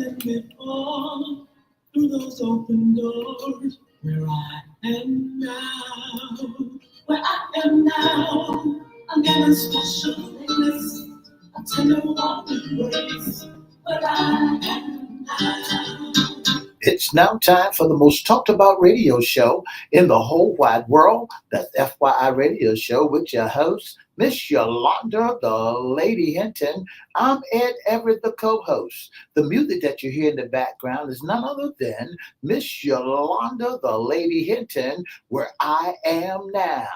let me fall through those open doors where I am now. Where I am now, I'm in a special place, a tender warm embrace. Where I am now. It's now time for the most talked about radio show in the whole wide world. That's FYI Radio Show with your host, Miss Yolanda, the Lady Hinton. I'm Ed Everett, the co-host. The music that you hear in the background is none other than Miss Yolanda, the Lady Hinton, Where I Am Now.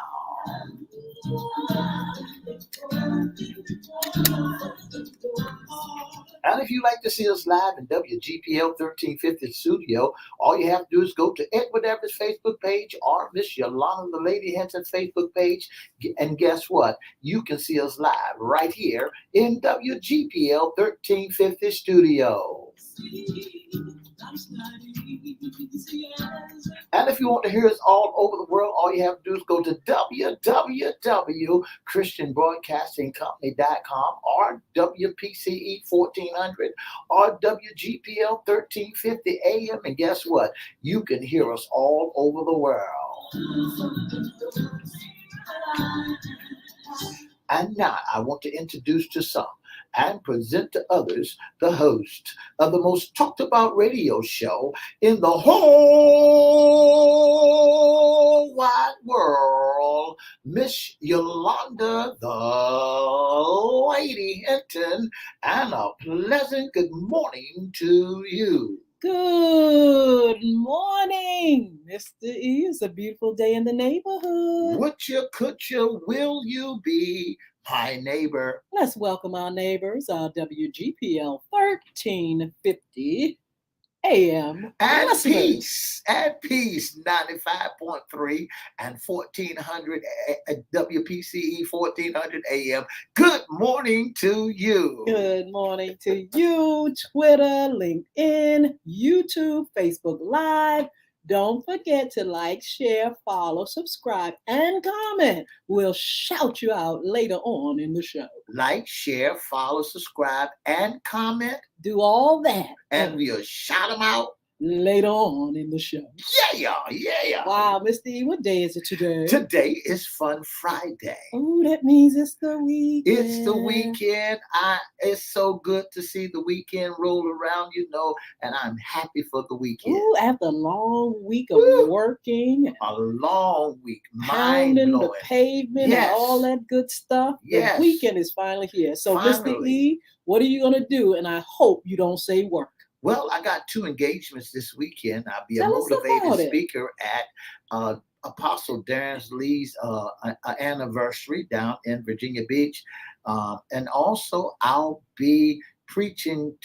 And if you'd like to see us live in WGPL 1350 studio, all you have to do is go to Edward Everett's Facebook page or Miss Yolanda the Lady Hinton's Facebook page. And guess what? You can see us live right here in WGPL 1350 studio. And if you want to hear us all over the world, all you have to do is go to www.christianbroadcastingcompany.com or WPCE 1400 or WGPL 1350 AM. And guess what? You can hear us all over the world. And now I want to introduce to some and present to others the host of the most talked about radio show in the whole wide world, Miss Yolanda, the Lady Hinton, and a pleasant good morning to you. Good morning, Mr. E. It's a beautiful day in the neighborhood. Would you, could you, will you be my neighbor? Let's welcome our neighbors, WGPL 1350 AM. And listeners. peace, 95.3 and 1400 WPCE 1400 AM. Good morning to you. Good morning to you, Twitter, LinkedIn, YouTube, Facebook Live. Don't forget to like, share, follow, subscribe, and comment. We'll shout you out later on in the show. Like, share, follow, subscribe, and comment. Do all that. And we'll shout them out later on in the show. Yeah. Wow, Mr. E, what day is it today? Today is Fun Friday. Oh, that means it's the weekend. It's the weekend. It's so good to see the weekend roll around, and I'm happy for the weekend. Ooh, after a long week of working. A long week. Pounding the pavement and all that good stuff. Yes. The weekend is finally here. So, finally. Mr. E, what are you going to do? And I hope you don't say work. Well, I got 2 engagements this weekend. I'll be a motivated speaker at Apostle Darren Lee's anniversary down in Virginia Beach. And also I'll be preaching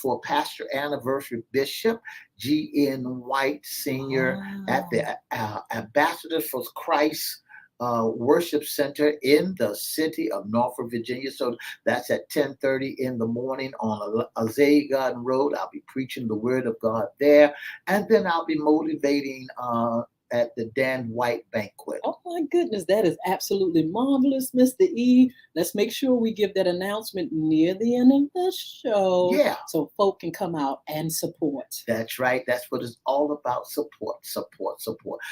for Pastor Anniversary Bishop G.N. White Sr. at the Ambassadors for Christ Worship Center in the city of Norfolk, Virginia. So that's at 10:30 in the morning on Azalea Garden Road. I'll be preaching the word of God there. And then I'll be motivating at the Dan White Banquet. Oh my goodness, that is absolutely marvelous, Mr. E. Let's make sure we give that announcement near the end of the show. Yeah. So folk can come out and support. That's right. That's what it's all about. Support.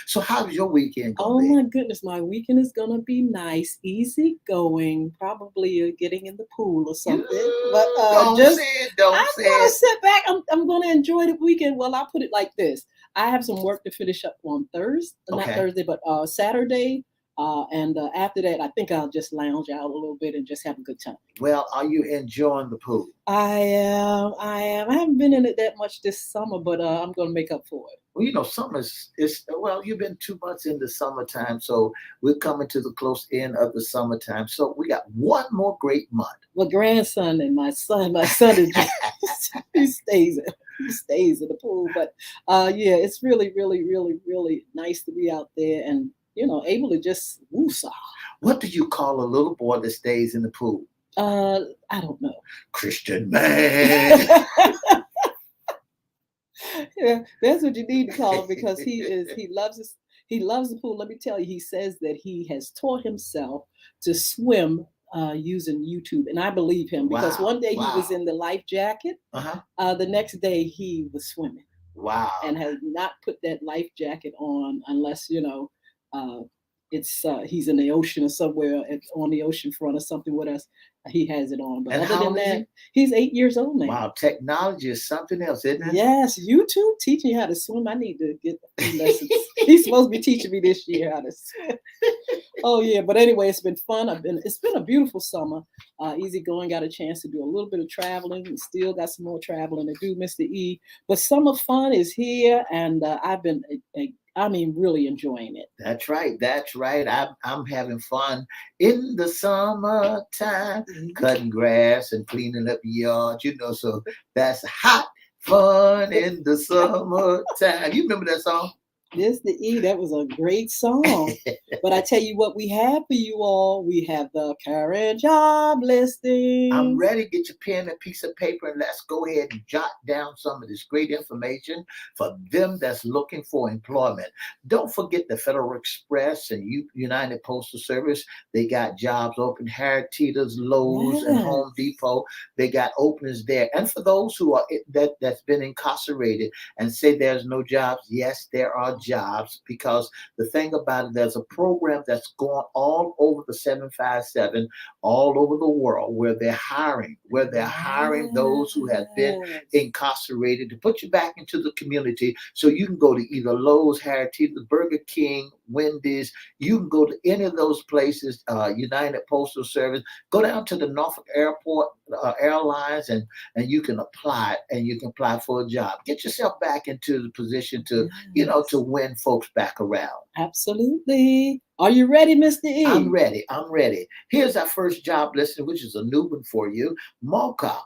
So how's your weekend going? Oh my goodness, my weekend is going to be nice, easy going, probably getting in the pool or something. But don't say it. I'm going to sit back. I'm going to enjoy the weekend. Well, I'll put it like this. I have some work to finish up on Saturday. And after that, I think I'll just lounge out a little bit and just have a good time. Well, are you enjoying the pool? I am. I haven't been in it that much this summer, but I'm going to make up for it. Well, summer you've been 2 months into summertime, so we're coming to the close end of the summertime. So we got one more great month. My grandson and my son is he stays in the pool. But it's really, really, really, really nice to be out there and, able to just woosah. What do you call a little boy that stays in the pool? I don't know. Christian man. Yeah, that's what you need to call him because he loves the pool. Let me tell you, he says that he has taught himself to swim using YouTube, and I believe him because one day he was in the life jacket. The next day he was swimming. Wow. And has not put that life jacket on unless it's he's in the ocean or somewhere on the ocean front or something with us. He has it on. But and other than that, he's 8 years old now. Wow, technology is something else, isn't it? Yes, YouTube teaching you how to swim. I need to get lessons. He's supposed to be teaching me this year how to swim. Oh yeah, but anyway, it's been fun. It's been a beautiful summer. Easy going. Got a chance to do a little bit of traveling. And still got some more traveling to do, Mr. E. But summer fun is here, and I've been really enjoying it. That's right. I'm having fun in the summertime, cutting grass and cleaning up yard. So that's hot fun in the summertime. You remember that song? Mr. E, that was a great song. But I tell you what we have for you all. We have the current job listing. I'm ready. Get your pen and piece of paper and let's go ahead and jot down some of this great information for them that's looking for employment. Don't forget the Federal Express and United Postal Service. They got jobs open. Harry Teeter's, Lowe's, and Home Depot. They got openings there. And for those who are that's been incarcerated and say there's no jobs, yes, there are jobs, because the thing about it, there's a program that's going all over the 757, all over the world, where they're hiring those who have been incarcerated to put you back into the community. So you can go to either Lowe's, Harry Teeter, Burger King, Wendy's. You can go to any of those places, United Postal Service. Go down to the Norfolk Airport Airlines, and you can apply, and you can apply for a job. Get yourself back into the position to to win folks back around. Absolutely. Are you ready, Mr. E? I'm ready. Here's our first job listing, which is a new one for you. MoCA,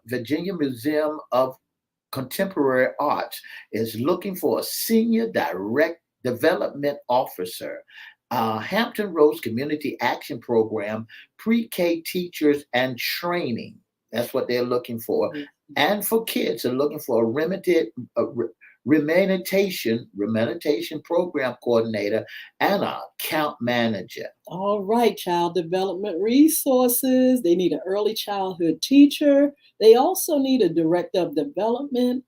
Virginia Museum of Contemporary Arts is looking for a senior direct development officer. Hampton Roads Community Action Program, pre-K teachers and training. That's what they're looking for. Mm-hmm. And for kids, they're looking for a remediation program coordinator and an account manager. All right, child development resources. They need an early childhood teacher. They also need a director of developmental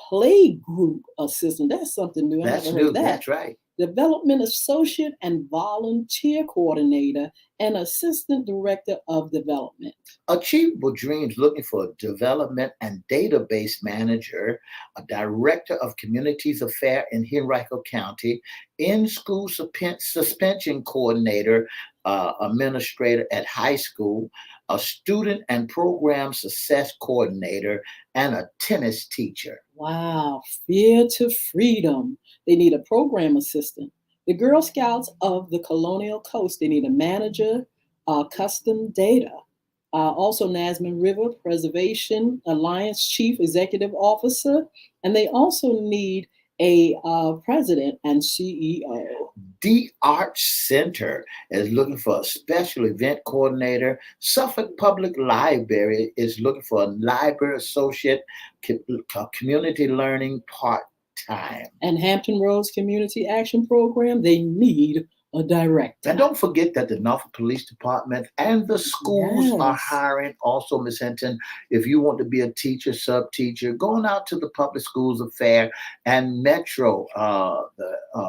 play group assistant. That's something new. That's new. That's right. Development associate and volunteer coordinator and assistant director of development. Achievable Dreams looking for a development and database manager, a director of communities affairs in Henrico County, in-school suspension coordinator, administrator at high school, a student and program success coordinator, and a tennis teacher. Wow, Fear to Freedom. They need a program assistant. The Girl Scouts of the Colonial Coast, they need a manager, custom data. Also Nasman River Preservation Alliance Chief Executive Officer. And they also need a president and CEO. The Arts Center is looking for a special event coordinator. Suffolk Public Library is looking for a library associate, community learning part-time. And Hampton Roads Community Action Program, they need a director. And don't forget that the Norfolk Police Department and the schools are hiring also, Ms. Hinton. If you want to be a teacher, sub-teacher, going out to the public schools affair, and Metro,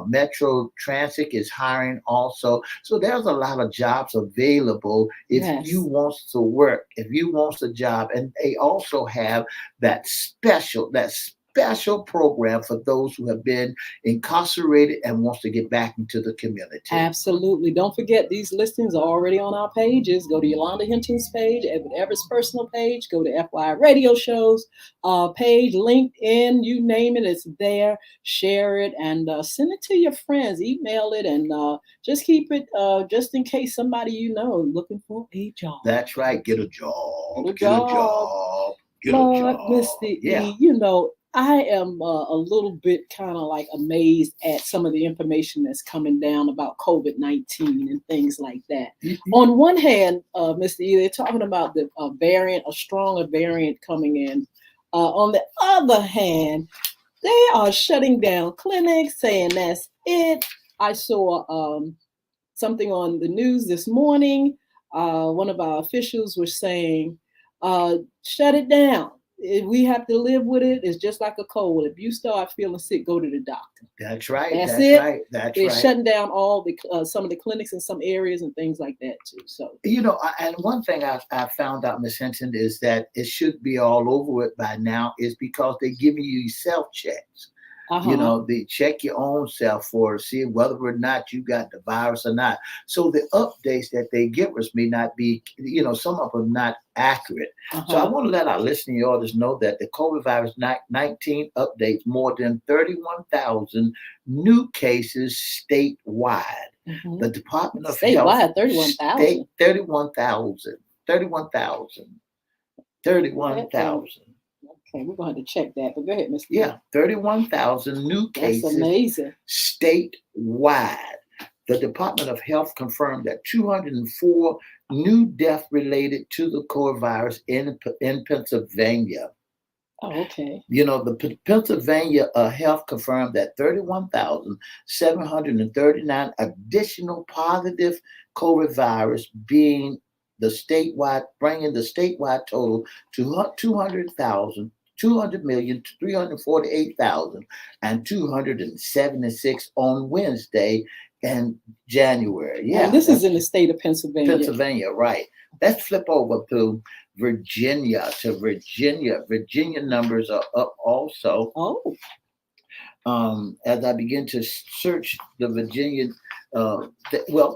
Metro Transit is hiring also. So there's a lot of jobs available if you want to work, if you want a job. And they also have that special program for those who have been incarcerated and wants to get back into the community. Absolutely. Don't forget, these listings are already on our pages. Go to Yolanda Hinton's page, Everett's personal page, go to FY Radio Shows page, LinkedIn, you name it, it's there. Share it and send it to your friends. Email it and just keep it just in case somebody looking for a job. That's right. Get a job. Get a job. Lord, Mr. E, I am a little bit kind of like amazed at some of the information that's coming down about COVID-19 and things like that. Mm-hmm. On one hand, Mr. E, they're talking about the variant, a stronger variant coming in. On the other hand, they are shutting down clinics, saying that's it. I saw something on the news this morning. One of our officials was saying, shut it down. We have to live with it. It's just like a cold. If you start feeling sick, go to the doctor. That's right. That's That's it. right. That's They're right. shutting down all the some of the clinics in some areas and things like that too. So And one thing I found out, Miss Hinton, is that it should be all over it by now, is because they're giving you self checks. They check your own self for see whether or not you got the virus or not. So the updates that they give us may not be, some of them not accurate. So I want to let our listening audience know that the COVID virus 19 updates more than 31,000 new cases statewide. The Department of statewide, Health 31,000. 31,000. 31,000. 31,000. Okay, we're going to check that, but go ahead, Mr. Yeah, 31,000 new cases. That's amazing. Statewide. The Department of Health confirmed that 204 new deaths related to the coronavirus in Pennsylvania. Oh, okay. The Pennsylvania Health confirmed that 31,739 additional positive COVID virus bringing the statewide total to 200,348,276 on Wednesday in January. Yeah, and this is in the state of Pennsylvania. Pennsylvania, right. Let's flip over to Virginia. Virginia numbers are up also. Oh. As I begin to search the Virginia,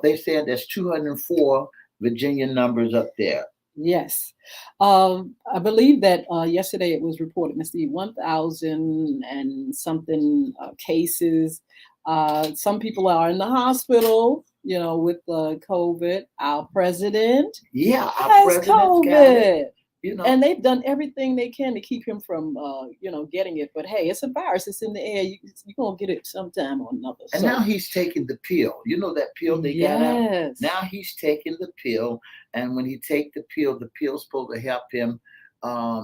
they said there's 204 Virginia numbers up there. Yes. I believe that yesterday it was reported, Mr. 1,000 and something cases. Some people are in the hospital, with COVID. Our president has COVID. And they've done everything they can to keep him from, getting it. But hey, it's a virus. It's in the air. You're going to get it sometime or another. And now he's taking the pill. You know that pill they got out? Now he's taking the pill. And when he take the pill's supposed to help him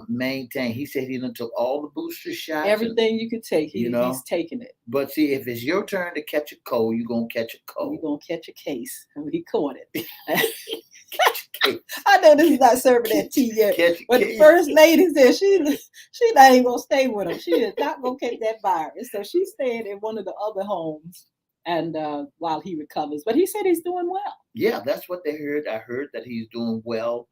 maintain. He said he done took all the booster shots. Everything you could take, he's taking it. But see, if it's your turn to catch a cold, you're going to catch a cold. You're going to catch a case. And he caught it. Catch a case. I know this is not serving that tea yet, but the first lady said she not even going to stay with him. She is not going to catch that virus. So she's staying in one of the other homes and while he recovers. But he said he's doing well. Yeah, that's what they heard. I heard that he's doing well.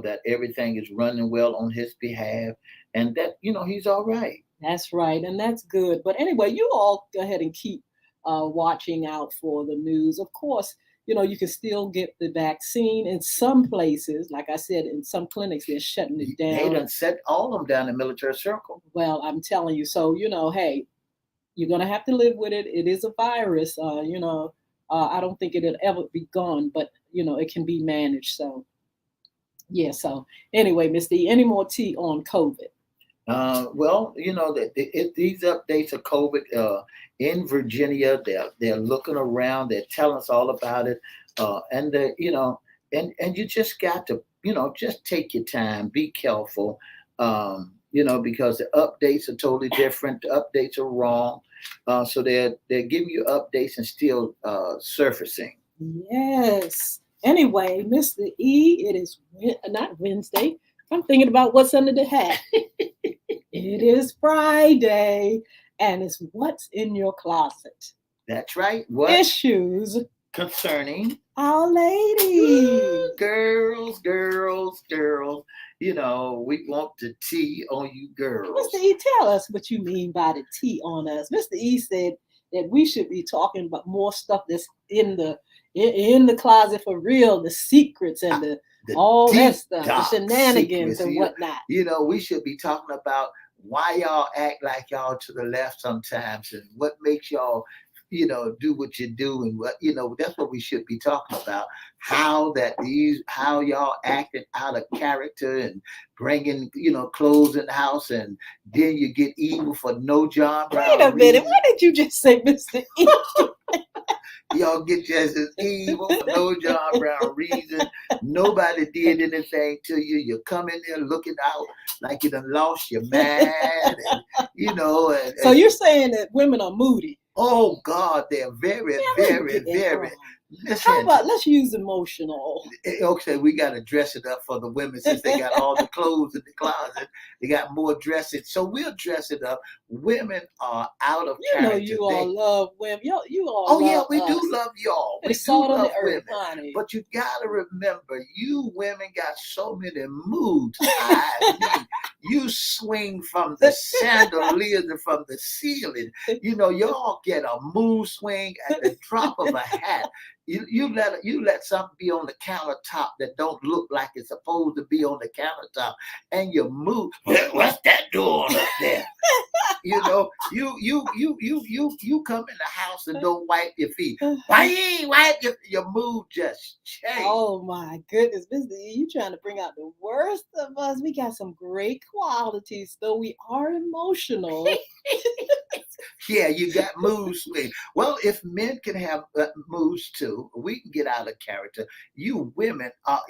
That everything is running well on his behalf and that, he's all right. That's right. And that's good. But anyway, you all go ahead and keep watching out for the news. Of course, you can still get the vaccine in some places. Like I said, in some clinics, they're shutting it down. They done set all of them down in military circle. Well, I'm telling you. So, hey, you're going to have to live with it. It is a virus. I don't think it'll ever be gone, but, it can be managed. So. Yeah. So anyway, Mr. E, any more tea on COVID? These updates of COVID in Virginia, they're looking around, they're telling us all about it, and you just got to just take your time, be careful, because the updates are totally different. The updates are wrong, so they're giving you updates and still surfacing. Yes. Anyway, Mr. E, it is not Wednesday. I'm thinking about what's under the hat. It is Friday, and it's what's in your closet. That's right. What issues concerning our ladies? Girls. We want the tea on you girls. Mr. E, tell us what you mean by the tea on us. Mr. E said that we should be talking about more stuff that's in the closet for real, the secrets and the all that stuff, the shenanigans secrets, and whatnot. We should be talking about why y'all act like y'all to the left sometimes and what makes y'all, do what you do and what, that's what we should be talking about. How y'all acting out of character and bringing, clothes in the house and then you get evil for no John Brown. Wait a minute, what did you just say, Mr. E? Y'all get just as evil for no John Brown reason. Nobody did anything to you. You come in there looking out like you done lost your mind. And, so you're saying that women are moody. Oh God, they're very, very, very. How Listen, about let's use emotional? okay, we got to dress it up for the women since they got all the clothes in the closet. They got more dressing, so we'll dress it up. Women are out of You know, character. you all love women. You all Oh love yeah, we us. do love y'all. We It's do salt on love the earth, women. honey. But you gotta remember, you women got so many moods. I mean, you swing from the chandeliers and from the ceiling. You know, y'all get a mood swing at the drop of a hat. You let something be on the countertop that don't look like it's supposed to be on the countertop, and you move. What's that doing up there? You know, you come in the house and don't wipe your feet. Why you ain't wipe your mood just changed? Oh my goodness, Mr. E, you trying to bring out the worst of us. We got some great qualities, though we are emotional. Yeah, you got mood swings. Well, if men can have moods too, we can get out of character. You women are,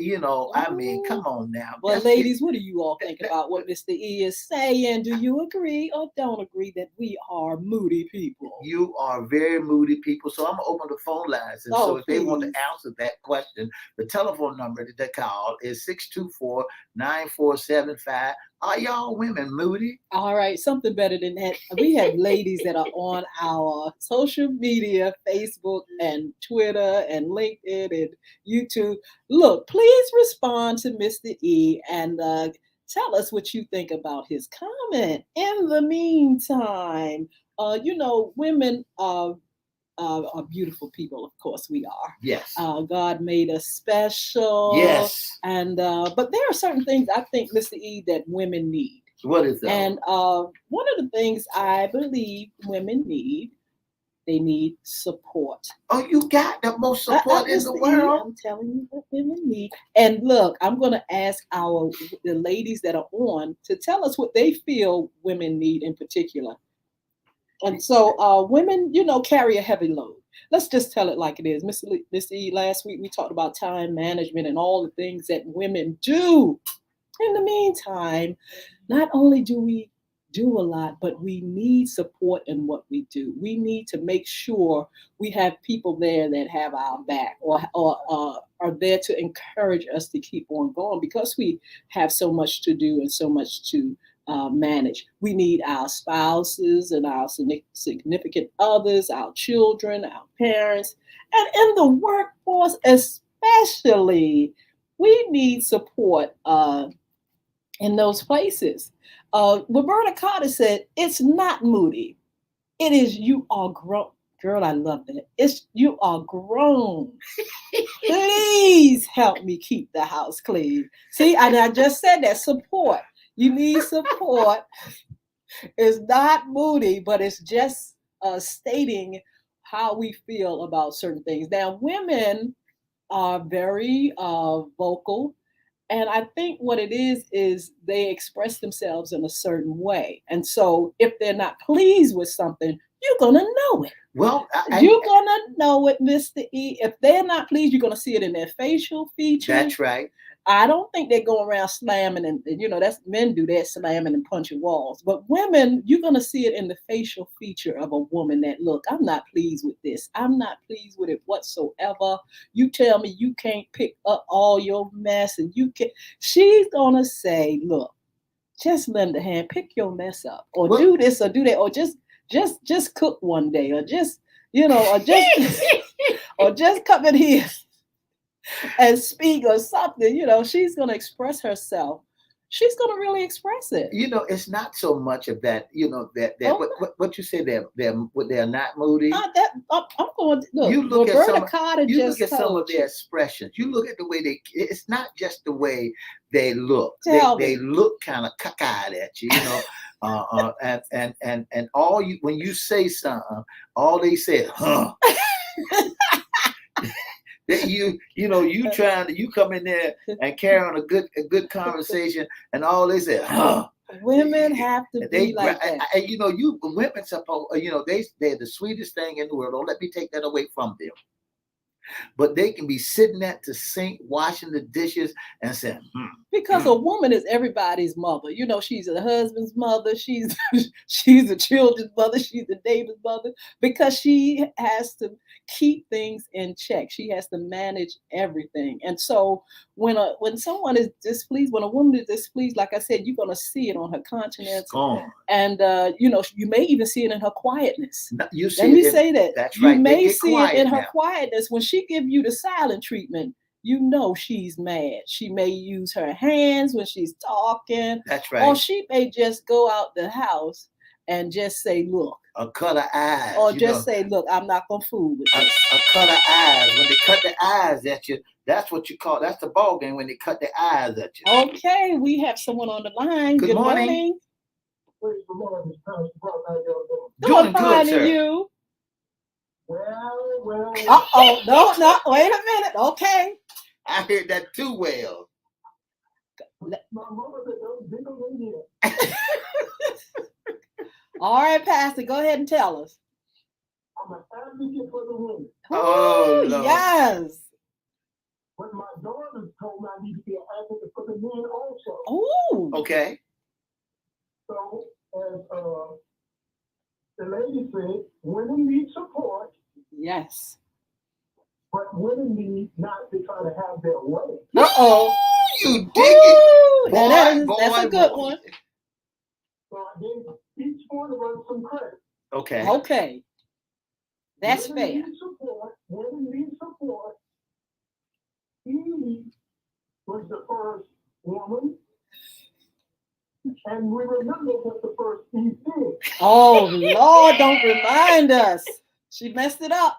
I mean, come on now. Well, ladies, what do you all think about what Mr. E is saying? Do you agree or don't agree that we are moody people? You are very moody people. So I'm going to open the phone lines. And so if they want to answer that question, the telephone number that they call is 624-9475. Are y'all women moody? All right, something better than that. We have ladies that are on our social media, Facebook and Twitter and LinkedIn and YouTube. Look, please respond to Mr. E and tell us what you think about his comment. In the meantime, women are beautiful people. Of course we are. Yes. God made us special. Yes. And but there are certain things I think, Mr. E, that women need. What is that? And one of the things I believe women need, they need support. Oh, you got the most support in the world. I'm telling you what women need. And look, I'm going to ask the ladies that are on to tell us what they feel women need in particular. And so women, carry a heavy load. Let's just tell it like it is. Mr. E, last week we talked about time management and all the things that women do. In the meantime, not only do we do a lot, but we need support in what we do. We need to make sure we have people there that have our back or are there to encourage us to keep on going because we have so much to do and so much to manage. We need our spouses and our significant others, our children, our parents, and in the workforce especially, we need support in those places. Roberta Carter said, "It's not moody. It is you are grown." Girl, I love that. It's you are grown. Please help me keep the house clean. See, and I just said that support. You need support. It's not moody, but it's just stating how we feel about certain things. Now, women are very vocal. And I think what it is they express themselves in a certain way. And so if they're not pleased with something, you're going to know it. Well, you're going to know it, Mr. E. If they're not pleased, you're going to see it in their facial features. That's right. I don't think they go around slamming and that's men do that, slamming and punching walls. But women, you're going to see it in the facial feature of a woman that, look, I'm not pleased with this. I'm not pleased with it whatsoever. You tell me you can't pick up all your mess and you can. She's going to say, look, just lend a hand, pick your mess up or do this or do that or just cook one day or just, or just come in here and speak or something, she's going to express herself. She's going to really express it. It's not so much of that, what you say, they're not moody. I'm going to look. You look Roberta at Carter some of their expressions. You look at the way it's not just the way they look. They look kind of cockeyed at you, and all you, when you say something, all they say, huh. That you come in there and carry on a good conversation, and all they say, huh. Women have to be like that. And women supposed, they're the sweetest thing in the world. Don't let me take that away from them. but they can be sitting at the sink washing the dishes and saying, Because a woman is everybody's mother. You know, she's a husband's mother. She's she's a children's mother. She's a neighbor's mother because she has to keep things in check. She has to manage everything. And so when someone is displeased, when a woman is displeased, like I said, you're gonna see it on her countenance, scorn. and you know, you may even see it in her quietness. You see Let me it in- say that. That's You right. They may get see it in quiet her now. quietness when she give you the silent treatment. You know she's mad. She may use her hands when she's talking, That's or right. she may just go out the house and just say, "Look," A cut of eyes. or you just know, say, "Look, I'm not gonna fool with a, this." a cut of eyes. When they cut the eyes at you, that's what you call. That's the ball game when they cut the eyes at you. Okay, we have someone on the line. Good morning. Praise the Lord, it's Pastor Brock. How y'all doing? Doing Doing good, fine, sir. and you? Well. Oh, no, wait a minute. Okay. I heard that too well. My mother said, don't dig them in here. All right, Pastor, go ahead and tell us. I'm an advocate for the women. Oh, Ooh, Lord. yes. But my daughters told me I need to be an advocate for the men also. Ooh. Okay. So, as the lady said, women need support, Yes. but women need not to try to have their way. Uh-oh. You dig it. Ooh, now that's a good boy. one. So I gave each one of us some credit. Okay. Okay. That's women fair. Need support. Women need support. Eve was the first woman. And we remember what the first Eve did. Oh, Lord, don't remind us. She messed it up.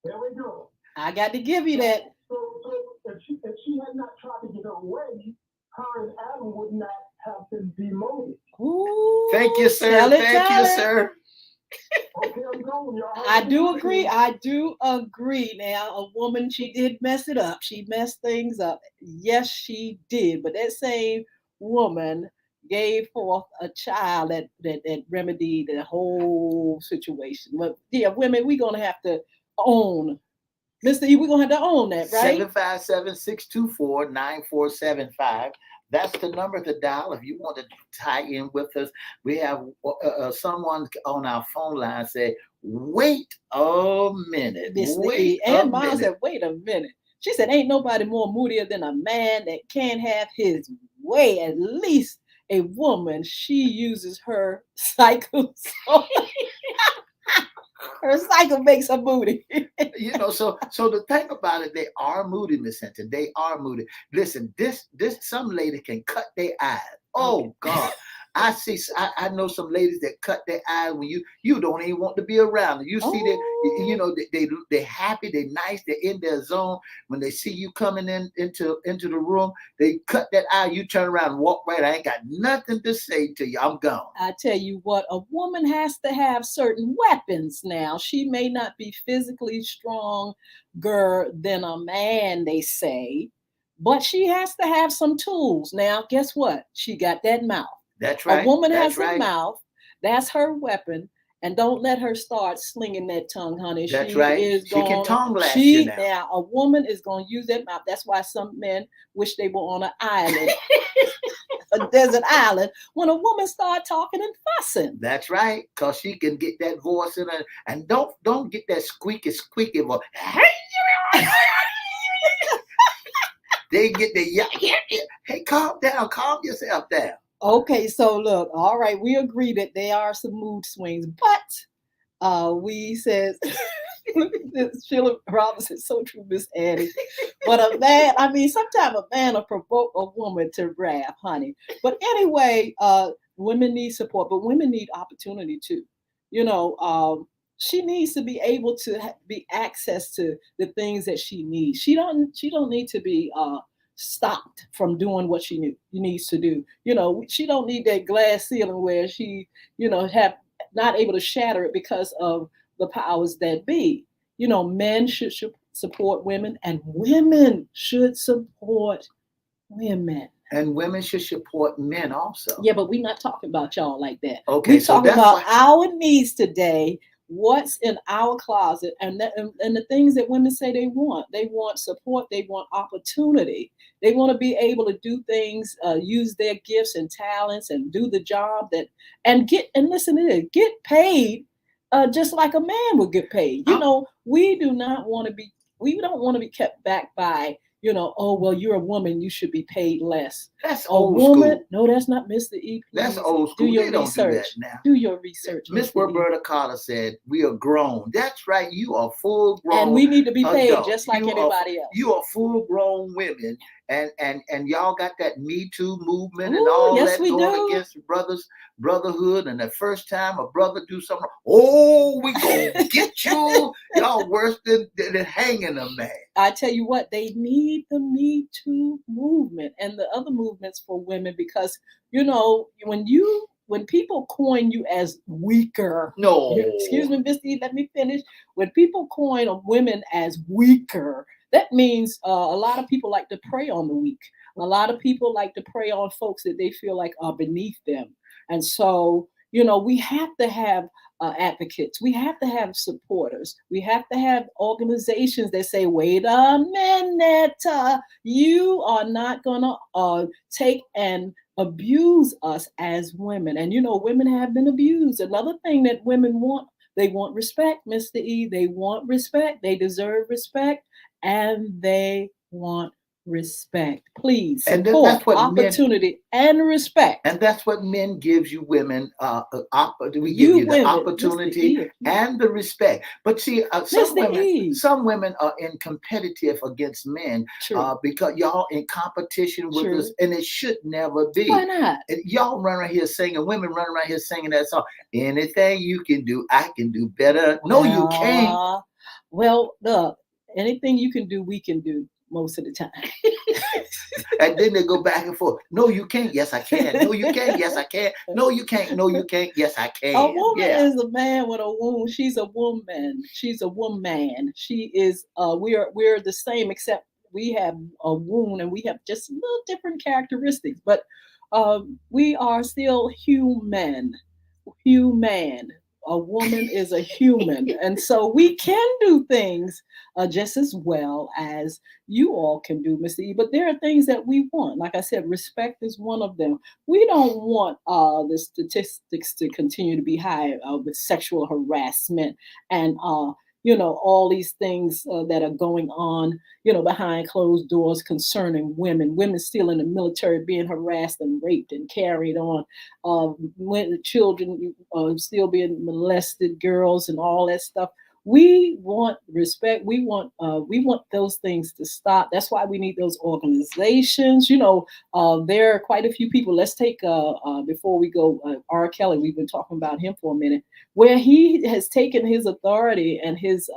There we go. I got to give you that. So if she had not tried to get her way, her and Adam would not have been demoted. Ooh, Thank you, sir. tell it, Thank tell you, it. sir. Okay, I'm going, y'all. I do agree. I do agree. Now, a woman, she did mess it up. She messed things up. Yes, she did. But that same woman gave forth a child that remedied the whole situation. But yeah, women, we're gonna have to own. Mr. E, we're gonna have to own that, right? 757-624-9475. That's the number to dial if you want to tie in with us. We have someone on our phone line say, wait a minute. Mr. Wait E. a And Mom minute. said, wait a minute. She said, ain't nobody more moodier than a man that can't have his way. At least a woman, she uses her cycle. So her cycle makes her moody. You know, so the thing about it, they are moody, Miss Hinton. They are moody. Listen, this some lady can cut their eyes. Oh God. I know some ladies that cut their eyes when you don't even want to be around them. You see that, you know, they're happy, they're nice, they're in their zone. When they see you coming into the room, they cut that eye, you turn around and walk right. I ain't got nothing to say to you. I'm gone. I tell you what, a woman has to have certain weapons now. She may not be physically stronger than a man, they say, but she has to have some tools. Now, guess what? She got that mouth. That's right. A woman That's has right. a mouth. That's her weapon. And don't let her start slinging that tongue, honey. That's she right. Is She can gonna, tongue lash you now. Now, a woman is going to use that mouth. That's why some men wish they were on an island, a desert island, when a woman start talking and fussing. That's right, because she can get that voice in her. And don't get that squeaky voice. They get the hey, calm down, calm yourself down. Okay, so look, all right, we agree that there are some mood swings, but we says look at this, Sheila Robinson, so true, Miss Annie. But a man, I mean, sometimes a man will provoke a woman to wrath, honey. But anyway, women need support, but women need opportunity too. You know, she needs to be able to be access to the things that she needs. She don't need to be stopped from doing what she needs to do. You know, she don't need that glass ceiling where she, you know, have not able to shatter it because of the powers that be. You know, men should support women, and women should support women. And women should support men also. Yeah, but we're not talking about y'all like that. Okay, We're talking about our needs today. what's in our closet, and and the things that women say they want. They want support. They want opportunity. They want to be able to do things, use their gifts and talents, and do the job that and get and listen to it, get paid, just like a man would get paid. You know, we do not want to be. We don't want to be kept back by, oh, well, you're a woman, you should be paid less. That's A old woman, school. no, that's not Mr. E. That's Please old school. do your They don't do that research. now. Do your research. Miss Mr. E. Roberta Carter said, "We are grown." That's right. You are full grown, And we need to be paid adults. just like You anybody else. You are full grown women, and y'all got that Me Too movement and Ooh, all yes, that we going do. against brotherhood. And the first time a brother do something, oh, we gonna get you. Y'all worse than hanging a man. I tell you what, they need the Me Too movement and the other movements for women, because when people coin you as weaker. No. Excuse me, Misty, let me finish. When people coin women as weaker, that means a lot of people like to prey on the weak. A lot of people like to prey on folks that they feel like are beneath them. And so, we have to have advocates. We have to have supporters. We have to have organizations that say, wait a minute, you are not going to take and abuse us as women. And, women have been abused. Another thing that women want, they want respect, Mr. E. They want respect. They deserve respect. And they want respect. Please support, and that's what opportunity, and respect. And that's what men gives you women. We give you the women, opportunity and the respect. But see, some women are in competitive against men because y'all in competition with us, and it should never be. Why not? And y'all run around here singing, women run around here singing that song. Anything you can do, I can do better. No, you can't. Well, look, anything you can do, we can do most of the time. And then they go back and forth. No, you can't. Yes, I can. No, you can't. Yes, I can. No, you can't. No, you can't. Yes, I can. A woman is a man with a wound. She's a woman. She's a woman. She is. We're the same, except we have a wound and we have just little different characteristics. But we are still human. Human. A woman is a human, and so we can do things just as well as you all can do, Mr. E. But there are things that we want. Like I said, respect is one of them. We don't want the statistics to continue to be high with sexual harassment and all these things that are going on, behind closed doors concerning women still in the military being harassed and raped and carried on, when the children still being molested, girls and all that stuff. We want respect. We want those things to stop. That's why we need those organizations. There are quite a few people. Let's take before we go, R. Kelly. We've been talking about him for a minute, where he has taken his authority and his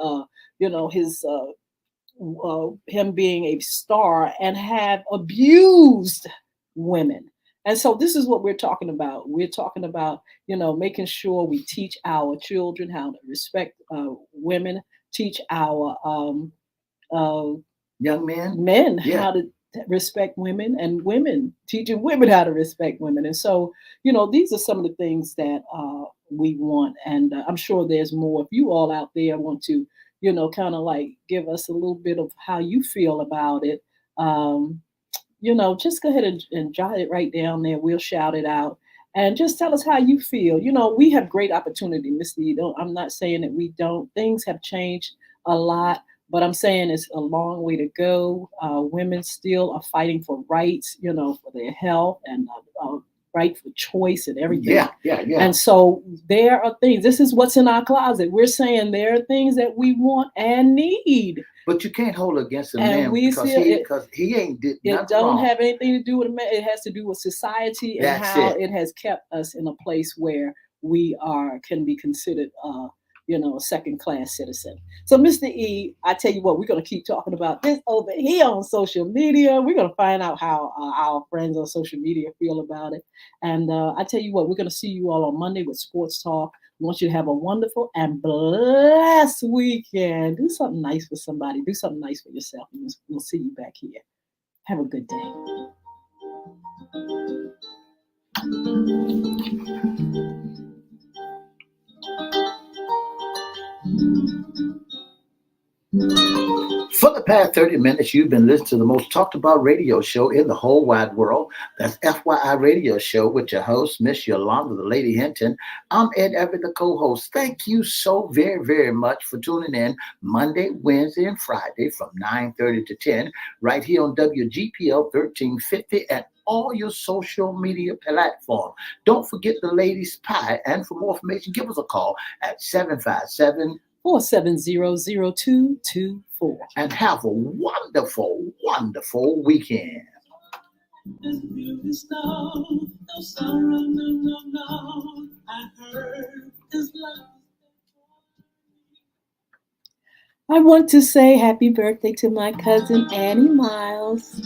him being a star and have abused women. And so this is what we're talking about. We're talking about, making sure we teach our children how to respect women, teach our young men how to respect women, and women teaching women how to respect women. And so, these are some of the things that we want. And I'm sure there's more. If you all out there want to, kind of like give us a little bit of how you feel about it, just go ahead and jot it right down there. We'll shout it out and just tell us how you feel. We have great opportunity, Mr. E. I'm not saying that we don't. Things have changed a lot, but I'm saying it's a long way to go. Women still are fighting for rights, for their health and right for choice and everything. Yeah. And so there are things. This is what's in our closet. We're saying there are things that we want and need. But you can't hold it against a man because he ain't did nothing It don't wrong. have anything to do with a man. It has to do with society and how it has kept us in a place where we can be considered a second-class citizen. So, Mr. E, I tell you what, we're going to keep talking about this over here on social media. We're going to find out how our friends on social media feel about it. And I tell you what, we're going to see you all on Monday with Sports Talk. We want you to have a wonderful and blessed weekend. Do something nice for somebody. Do something nice for yourself. We'll see you back here. Have a good day. past 30 minutes, you've been listening to the most talked about radio show in the whole wide world. That's FYI Radio Show with your host, Miss Yolanda, the Lady Hinton. I'm Ed Everett, the co-host. Thank you so very, very much for tuning in Monday, Wednesday, and Friday from 9:30 to 10 right here on WGPL 1350 and all your social media platforms. Don't forget the Ladies Pie. And for more information, give us a call at 757 4700224. and have a wonderful, wonderful weekend. This beauty snow, no sorrow, no, no, no. I heard his love. I want to say happy birthday to my cousin Annie Miles.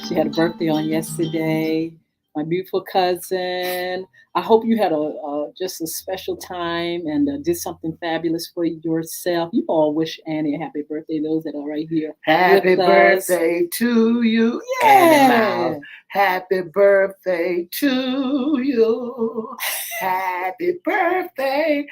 She had a birthday on yesterday. My beautiful cousin. I hope you had just a special time and did something fabulous for yourself. You all wish Annie a happy birthday. Those that are right here. Happy with us. birthday to you, Annie Miles. Happy birthday to you. Happy birthday,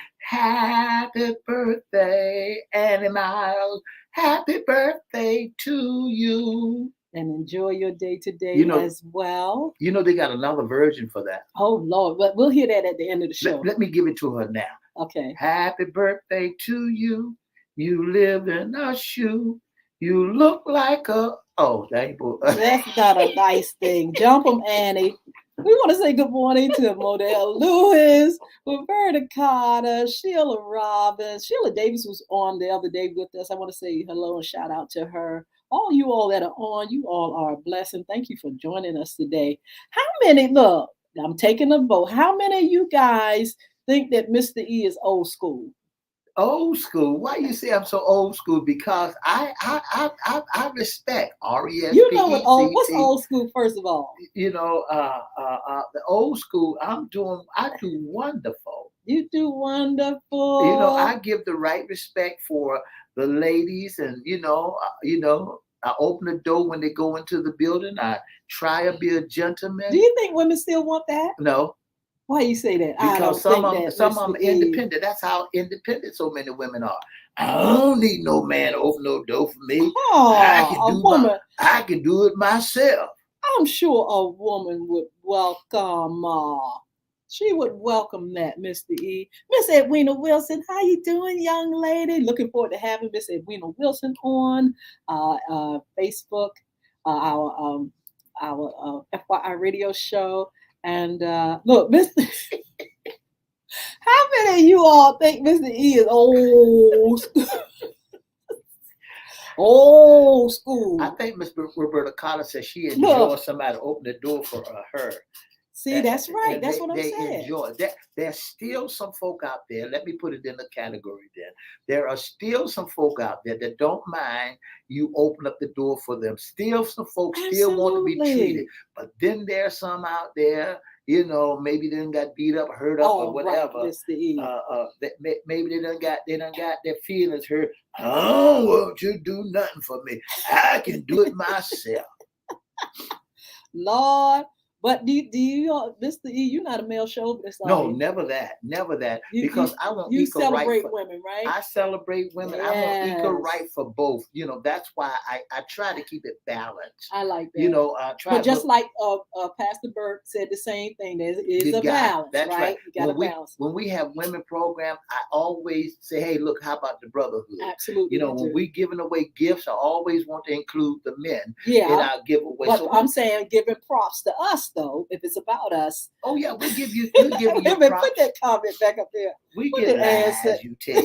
Annie Miles. Happy birthday to you. And enjoy your day today You know- as well. You know they got another version for that. Oh Lord, but we'll hear that at the end of the show. Let me give it to her now. Okay. Happy birthday to you. You live in a shoe. You look like a... Oh, that ain't... That's not a nice thing. Jump 'em, Annie. We want to say good morning to Modell Lewis, Roberta Carter, Sheila Robbins. Sheila Davis was on the other day with us. I want to say hello and shout out to her. All you all that are on, you all are a blessing. Thank you for joining us today. How many, look, I'm taking a vote. How many of you guys think that Mr. E is old school? Old school. Why you say I'm so old school? Because I respect RESPECT. You know what's old school, first of all? You know, the old school. I do wonderful. You do wonderful. You know, I give the right respect for the ladies, and I open the door when they go into the building. I try to be a gentleman. Do you think women still want that? No. Why you say that? Because some of them are independent. That's how independent so many women are. I don't need no man to open no door for me. Oh, I can do it myself. I'm sure a woman would welcome. She would welcome that, Mr. E. Miss Edwina Wilson, how you doing, young lady? Looking forward to having Miss Edwina Wilson on Facebook, our FYI radio show. And look, Mr. How many of you all think Mr. E is old school? Old school. I think Miss Roberta Carter said she enjoys somebody to open the door for her. See, that's right. That's what I'm saying. They enjoy that. There's still some folk out there. Let me put it in the category then. There are still some folk out there that don't mind you open up the door for them. Still some folks still want to be treated. But then there's some out there, maybe they done got beat up, hurt up, or whatever. Right, Mr. E. Maybe they done got their feelings hurt. I don't want you to do nothing for me. I can do it myself. Lord. But do you, Mr. E, you're not a male chauvinist? No, never that. Because I want equal right. You celebrate women, right? I celebrate women. Yes. I want equal right for both. That's why I try to keep it balanced. I like that. I try. But just like Pastor Burke said the same thing. There is a balance, that's right? You got to balance. When we have women program, I always say, hey, look, how about the brotherhood? Absolutely. When we giving away gifts, I always want to include the men in our giveaway. But I'm saying giving props to us, though, if it's about us. Oh yeah, we'll give you your props. Put that comment back up there. We get lies, you tell.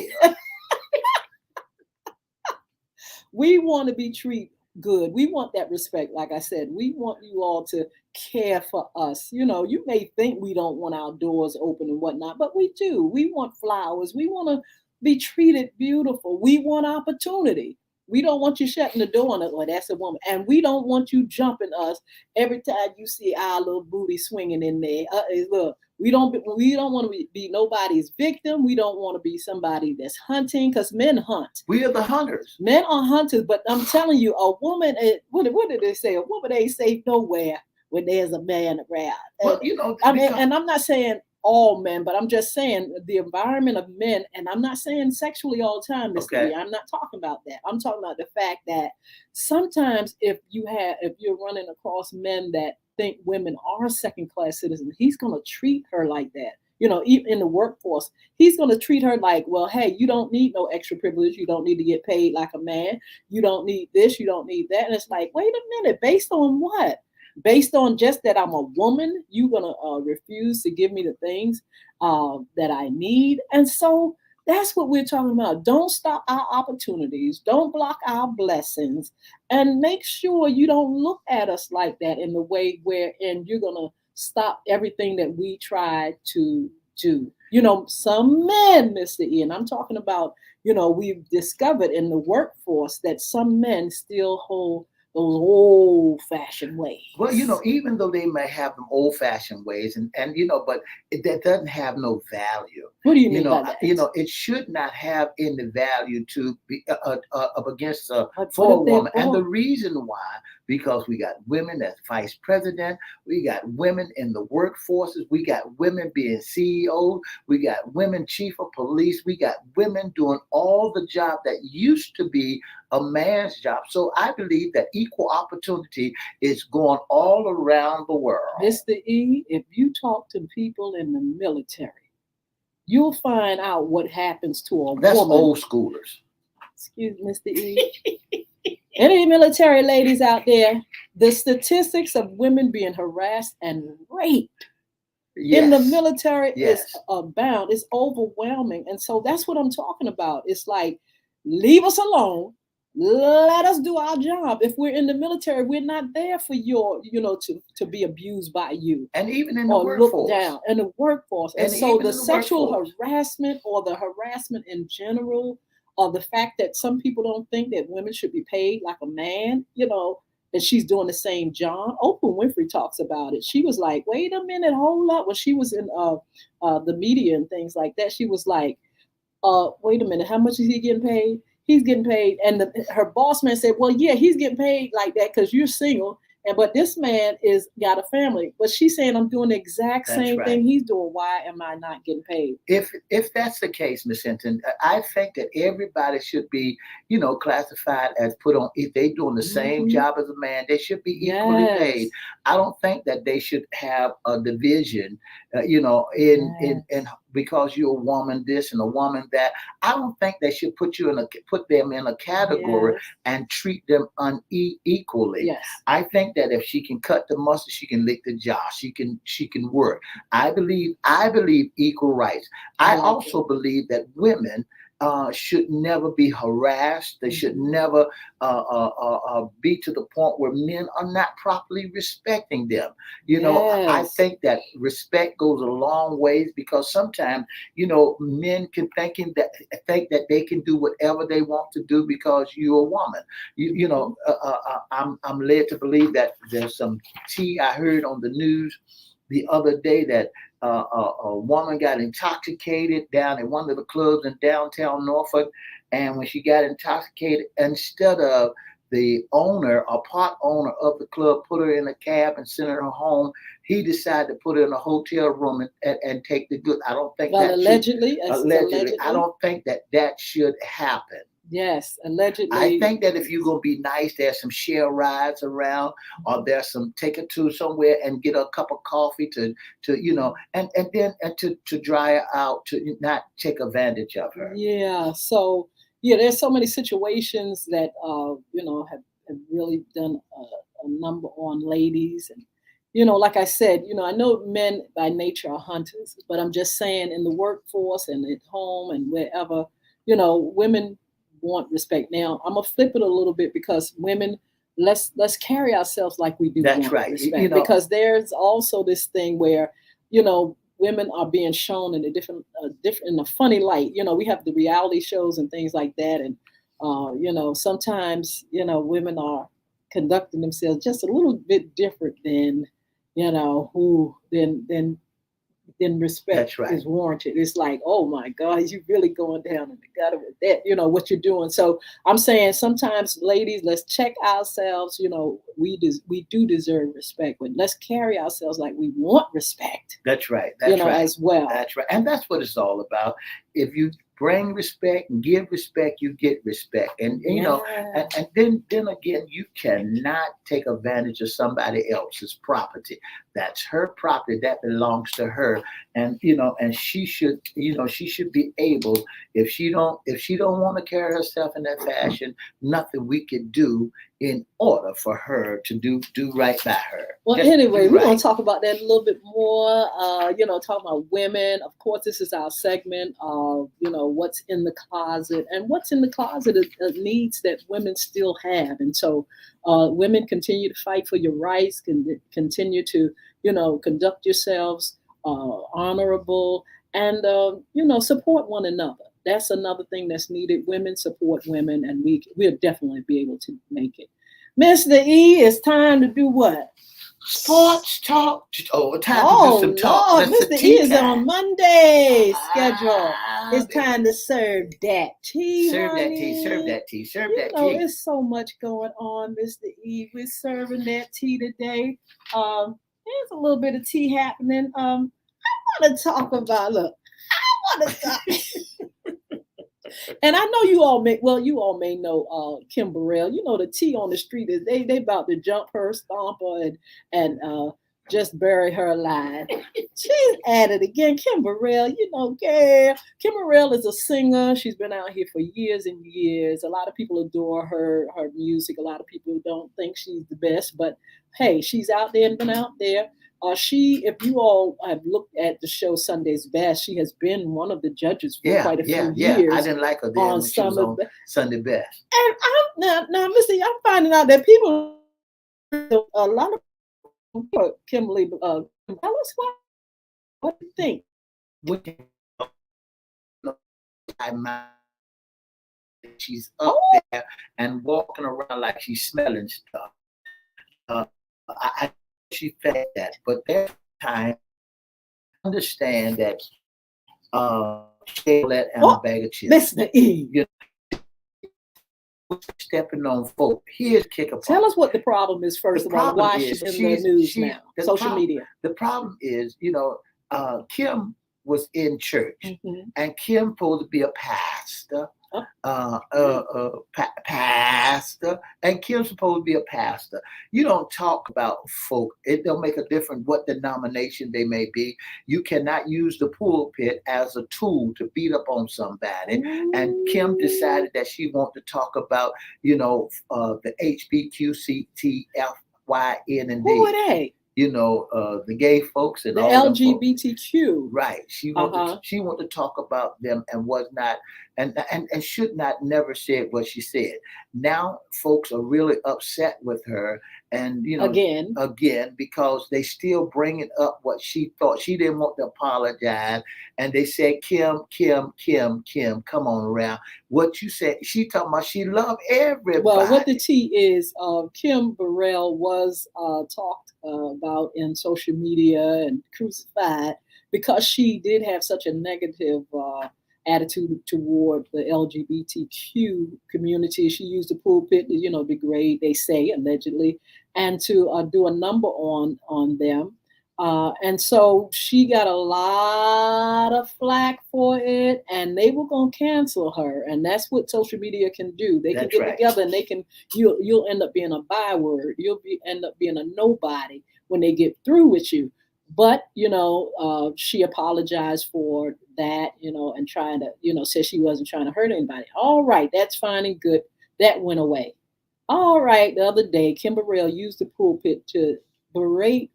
We want to be treated good. We want that respect. Like I said, we want you all to care for us. You may think we don't want our doors open and whatnot, but we do. We want flowers. We want to be treated beautiful. We want opportunity. We don't want you shutting the door on it. Well, that's a woman. And we don't want you jumping us every time you see our little booty swinging in there. Look, we don't want to be nobody's victim. We don't want to be somebody that's hunting, because men hunt. We are the hunters. Men are hunters, but I'm telling you, a woman, what did they say? A woman ain't safe nowhere when there's a man around. Well, and I'm not saying all men, but I'm just saying the environment of men, and I'm not saying sexually all the time, Mr. Okay. E. I'm not talking about that. I'm talking about the fact that sometimes if you're running across men that think women are second class citizens, he's gonna treat her like that. Even in the workforce, he's gonna treat her like, well, hey, you don't need no extra privilege, you don't need to get paid like a man, you don't need this, you don't need that. And it's like, wait a minute, based on what? Based on just that I'm a woman, you're gonna refuse to give me the things that I need. And so that's what we're talking about. Don't stop our opportunities, don't block our blessings, and make sure you don't look at us like that in the way wherein you're gonna stop everything that we try to do. Some men, Mr. E, and I'm talking about, we've discovered in the workforce that some men still hold those old-fashioned ways. Well, even though they may have them old-fashioned ways, and but that doesn't have no value. What do you mean by that? It should not have any value to be up against for a woman. And the reason why, because we got women as vice president, we got women in the workforces, we got women being CEOs, we got women chief of police, we got women doing all the job that used to be a man's job. So I believe that equal opportunity is going all around the world. Mr. E, if you talk to people in the military, you'll find out what happens to a woman. That's old schoolers. Excuse me, Mr. E. Any military ladies out there, the statistics of women being harassed and raped in the military is abound. It's overwhelming. And so that's what I'm talking about. It's like, leave us alone. Let us do our job. If we're in the military, we're not there for to be abused by you. And even in the workforce. Or look down in the workforce. And so the sexual harassment or the harassment in general, or the fact that some people don't think that women should be paid like a man, and she's doing the same job. Oprah Winfrey talks about it. She was like, wait a minute, hold up. When she was in the media and things like that, she was like, wait a minute, how much is he getting paid? He's getting paid. And her boss man said, well, yeah, he's getting paid like that because you're single. But this man got a family. But she's saying, I'm doing the exact same thing he's doing. Why am I not getting paid? If that's the case, Ms. Hinton, I think that everybody should be, classified as put on. If they're doing the same job as a man, they should be equally paid. I don't think that they should have a division, in because you're a woman this and a woman that. I don't think they should put them in a category and treat them unequally. Yes. I think that if she can cut the mustard, she can lick the jar. She can work. I believe equal rights. I also believe that women should never be harassed. They should never be to the point where men are not properly respecting them. I think that respect goes a long ways, because sometimes, men can think that they can do whatever they want to do because you're a woman. I'm led to believe that there's some tea I heard on the news the other day that a woman got intoxicated down at one of the clubs in downtown Norfolk, and when she got intoxicated, instead of the owner or part owner of the club put her in a cab and send her home, he decided to put her in a hotel room and take the good. I don't think that allegedly. I don't think that should happen. Yes, allegedly. I think that if you're gonna be nice, there's some share rides around, or there's some take her to somewhere and get a cup of coffee to dry her out, to not take advantage of her. Yeah. So there's so many situations that have really done a number on ladies, and like I said, I know men by nature are hunters, but I'm just saying in the workforce and at home and wherever, women want respect. Now I'm gonna flip it a little bit, because women, let's carry ourselves like we do. That's right. Respect, because there's also this thing where women are being shown in a different in a funny light. We have the reality shows and things like that, and sometimes women are conducting themselves just a little bit different than then respect is warranted. It's like, oh my God, you really going down in the gutter with that, what you're doing. So I'm saying sometimes, ladies, let's check ourselves, we do deserve respect, but let's carry ourselves like we want respect. That's right. That's right. As well. That's right. And that's what it's all about. If you bring respect and give respect, you get respect. And then again, you cannot take advantage of somebody else's property. That's her property. That belongs to her. And and she should be able, if she don't want to carry herself in that fashion, nothing we could do in order for her to do right by her. Well, Just anyway, do we're right. going to talk about that a little bit more. Talking about women. Of course, this is our segment of, what's in the closet. And what's in the closet is needs that women still have. And so women continue to fight for your rights, continue to, conduct yourselves honorable and, support one another. That's another thing that's needed. Women support women, and we'll definitely be able to make it. Mr. E, it's time to do what? Sports talk. Oh, time to do some talk. Lord, Mr. E is on Monday schedule. It's time to serve that tea. Serve that honey. tea. Serve that tea. Serve that tea. There's so much going on, Mr. E. We're serving that tea today. There's a little bit of tea happening. I want to talk about. Look, I want to talk. And I know you all may know Kim Burrell. The tea on the street is they about to jump her, stomp her, and just bury her alive. She's at it again. Kim Burrell, girl. Kim Burrell is a singer. She's been out here for years and years. A lot of people adore her music. A lot of people don't think she's the best, but hey, she's out there and been out there. If you all have looked at the show Sunday's Best, she has been one of the judges for quite a few years. I didn't like her then when she was on Sunday Best. And now, Missy, I'm finding out that people, a lot of Kimberly, tell us what do you think? She's up there and walking around like she's smelling stuff. She fed that, but that time, understand that let and a bag of chips. Mr. E. Stepping on folk. Here's kicker. Tell us what the problem is first of all. Why she's in the news now? Social media. The problem is, Kim was in church, and Kim supposed to be a pastor. Pastor, and Kim's supposed to be a pastor. You don't talk about folk. It don't make a difference what denomination they may be. You cannot use the pulpit as a tool to beat up on somebody. And Kim decided that she wanted to talk about, the HBQCTFYN and D. Who are they? The gay folks and the all LGBTQ. Right. She wanted to talk about them and was not and should not never said what she said. Now folks are really upset with her, and again because they still bringing up what she thought. She didn't want to apologize, and they said, Kim, come on around. What you said? She talking about she loved everybody. Well, what the tea is, Kim Burrell was talked about in social media and crucified because she did have such a negative attitude toward the LGBTQ community. She used the pulpit to, degrade, they say, allegedly, and to do a number on them. And so she got a lot of flack for it, and they were going to cancel her. And that's what social media can do. They can get together and you'll end up being a byword. End up being a nobody when they get through with you. But, she apologized for that, and trying to, said she wasn't trying to hurt anybody. All right, that's fine and good. That went away. All right, the other day, Kim Burrell used the pulpit to berate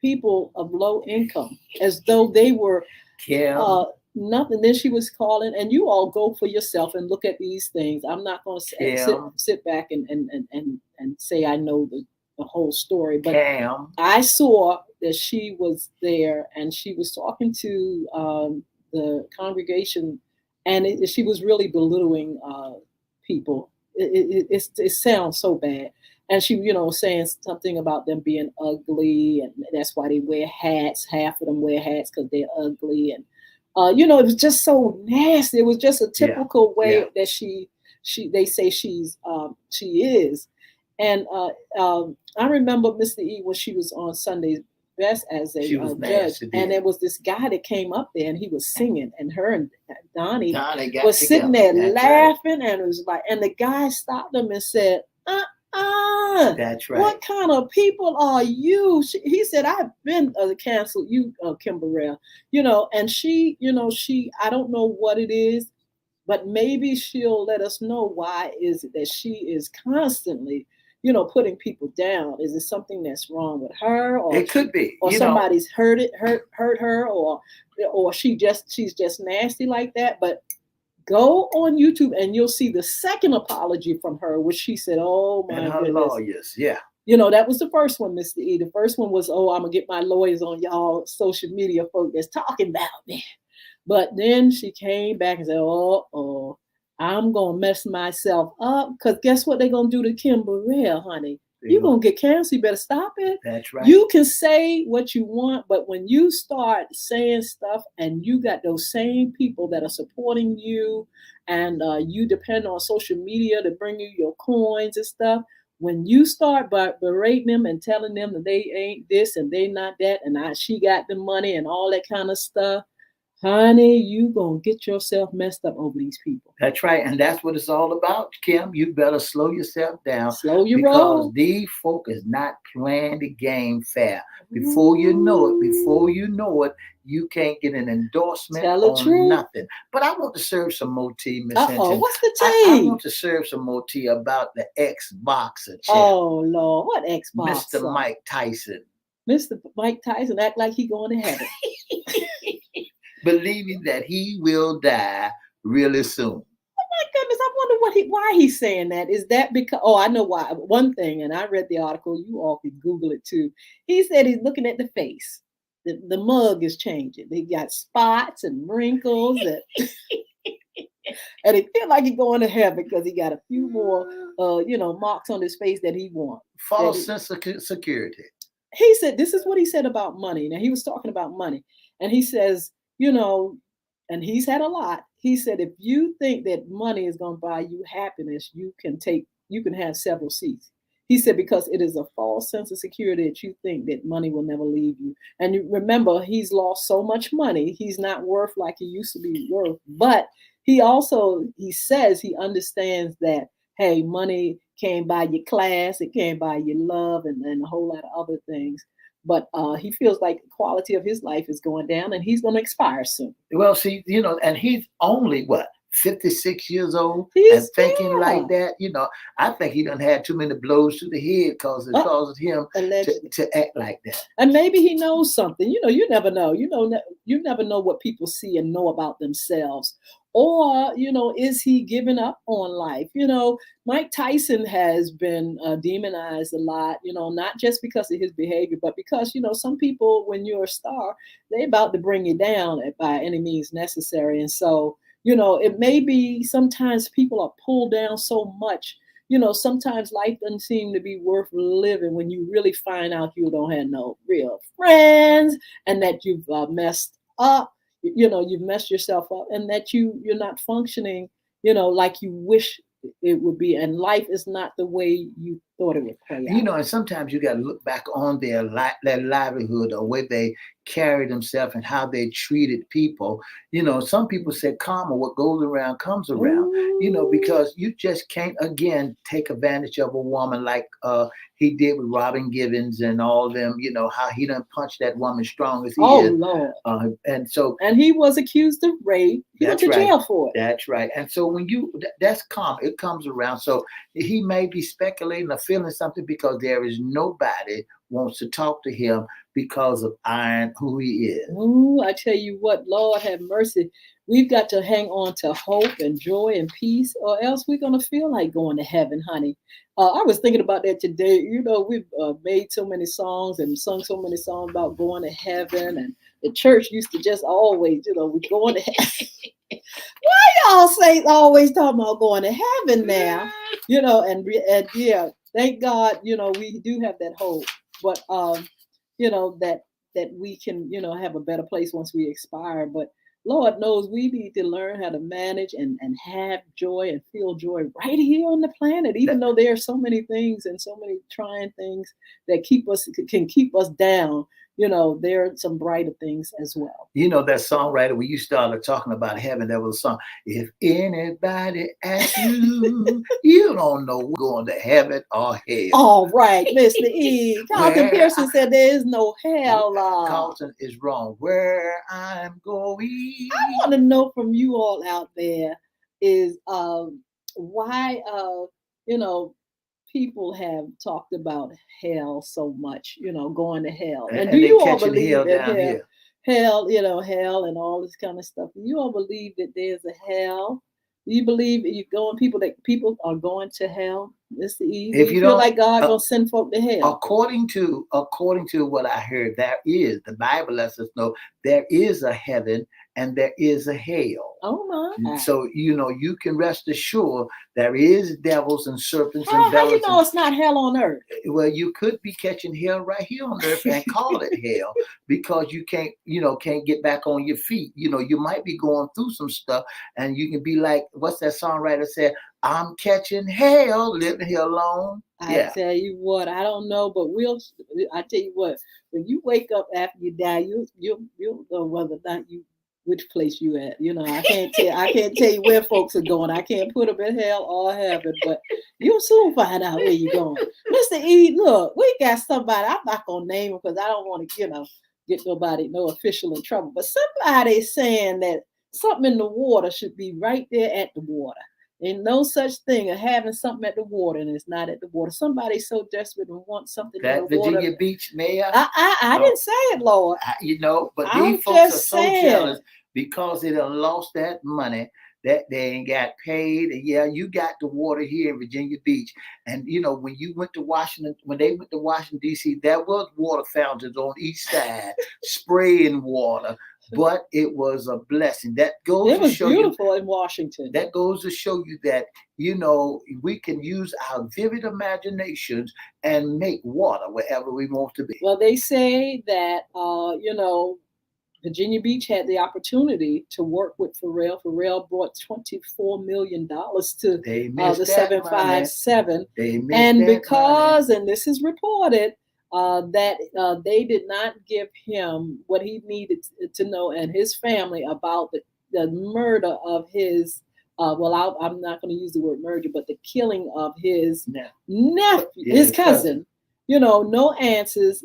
people of low income as though they were nothing. Then she was calling, and you all go for yourself and look at these things. I'm not going to sit back and say I know the whole story, but I saw that she was there and she was talking to the congregation, and she was really belittling people. It sounds so bad. And she, saying something about them being ugly, and that's why they wear hats. Half of them wear hats because they're ugly, and it was just so nasty. It was just a typical way that she they say she is, And I remember Mr. E when she was on Sundays Best as a She was judge, nasty and then. there was this guy that came up there and he was singing, and her and Donnie Donnie got was sitting together. there That's right. laughing, and it was like, and the guy stopped them and said, That's right. what kind of people are you? He said, I've been canceled you, Kimberell, and she, I don't know what it is, but maybe she'll let us know why is it that she is constantly, putting people down. Is it something that's wrong with her, or It could be. or You know, somebody's hurt her, or she's just nasty like that? But go on YouTube and you'll see the second apology from her, which she said, "Oh and my her goodness." lawyers. Yeah. That was the first one, Mr. E. The first one was, "Oh, I'm gonna get my lawyers on y'all social media folk that's talking about me." But then she came back and said, "Oh, I'm gonna mess myself up, because guess what they're gonna do to Kim Burrell, honey? You're gonna get cancer. You better stop it." That's right. You can say what you want, but when you start saying stuff and you got those same people that are supporting you, and you depend on social media to bring you your coins and stuff, when you start berating them and telling them that they ain't this and they not that, and she got the money and all that kind of stuff, honey, you gonna get yourself messed up over these people. That's right. And that's what it's all about, Kim. You better slow yourself down Slow your because roll. these folk is not playing the game fair. Before you know it, you can't get an endorsement Tell the on truth. nothing. But I want to serve some more tea, Miss Uh-oh, Hinton. what's the I tea? want to serve some more tea about the ex-boxer champ, Oh, Lord, what Xbox? Mr. Mike Tyson. Mr. Mike Tyson act like he going to heaven. Believing that he will die really soon. My goodness, I wonder why he's saying that. Is that because? Oh, I know why. One thing, and I read the article. You all can Google it too. He said he's looking at the face. The mug is changing. He got spots and wrinkles, and he feel like he's going to heaven because he got a few more, marks on his face that he wants. False sense of security. He said this is what he said about money. Now he was talking about money, and he says, and he's had a lot. He said, if you think that money is going to buy you happiness, you can have several seats. He said, because it is a false sense of security that you think that money will never leave you. And you remember, he's lost so much money. He's not worth like he used to be worth. But he says he understands that, hey, money can't buy your class, it can't buy your love, and a whole lot of other things. But he feels like the quality of his life is going down, and he's going to expire soon. Well, see, and he's only what, 56 years old, He's and thinking like that. I think he done had too many blows to the head because it causes him to act like that. And maybe he knows something. You never know. You never know what people see and know about themselves. Or, is he giving up on life? Mike Tyson has been demonized a lot, not just because of his behavior, but because, some people, when you're a star, they're about to bring you down by any means necessary. And so, it may be sometimes people are pulled down so much. Sometimes life doesn't seem to be worth living when you really find out you don't have no real friends, and that you've messed up. You've messed yourself up, and that you're not functioning, like you wish it would be, and life is not the way you thought it would play out. And sometimes you got to look back on their livelihood, or where they carried themselves and how they treated people. Some people say karma, what goes around comes around. Because you just can't again take advantage of a woman like he did with Robin Givens and all of them. How he done punched that woman strong as he is. Lord. And he was accused of rape. He went to jail for it. That's right. And so when that's karma, it comes around. So he may be speculating or feeling something because there is nobody wants to talk to him because of who he is. Ooh, I tell you what, Lord have mercy. We've got to hang on to hope and joy and peace, or else we're going to feel like going to heaven, honey. I was thinking about that today. We've made so many songs and sung so many songs about going to heaven, and the church used to just always, we're going to heaven. Why y'all always talking about going to heaven now? And yeah, thank God, we do have that hope. But that we can, have a better place once we expire. But Lord knows we need to learn how to manage and have joy and feel joy right here on the planet, even though there are so many things and so many trying things that can keep us down. There are some brighter things as well. You know that songwriter, when you started talking about heaven, there was a song. If anybody asks you, you don't know we're going to heaven or hell. All right, Mr. E. Carlton Pearson said there is no hell. Carlton is wrong. Where I'm going. I want to know from you all out there is why people have talked about hell so much, going to hell. And do you all believe that hell, hell and all this kind of stuff? Do you all believe that there's a hell? Do you believe people are going to hell? Mr. E, do you feel like God gonna send folk to hell? According to what I heard, the Bible lets us know there is a heaven and there is a hell. Oh my! So you can rest assured there is devils and serpents and how you know it's not hell on earth? Well, you could be catching hell right here on earth and call it hell because you can't get back on your feet. You might be going through some stuff and you can be like, what's that songwriter said? I'm catching hell, living here alone. I tell you what, I don't know, but I tell you what, when you wake up after you die, you'll know whether or not which place you at. I can't tell you where folks are going. I can't put them in hell or heaven, but you'll soon find out where you're going. Mr. E, look, we got somebody. I'm not gonna name him because I don't want to, get no official in trouble. But somebody's saying that something in the water should be right there at the water. Ain't no such thing of having something at the water and it's not at the water. Somebody's so desperate and wants something at the water. Virginia Beach mayor. I didn't say it, Lord. But these folks are so jealous because they done lost that money that they ain't got paid. And yeah, you got the water here in Virginia Beach. And when they went to Washington D.C., there was water fountains on each side spraying water. But it was a blessing. That goes to show you. It was beautiful in Washington. That goes to show you that, we can use our vivid imaginations and make water wherever we want to be. Well, they say that, Virginia Beach had the opportunity to work with Pharrell. Pharrell brought $24 million to the 757. And because, and this is reported, that they did not give him what he needed to know and his family about the murder of his, I'm not going to use the word murder, but the killing of his nephew, his cousin. No answers.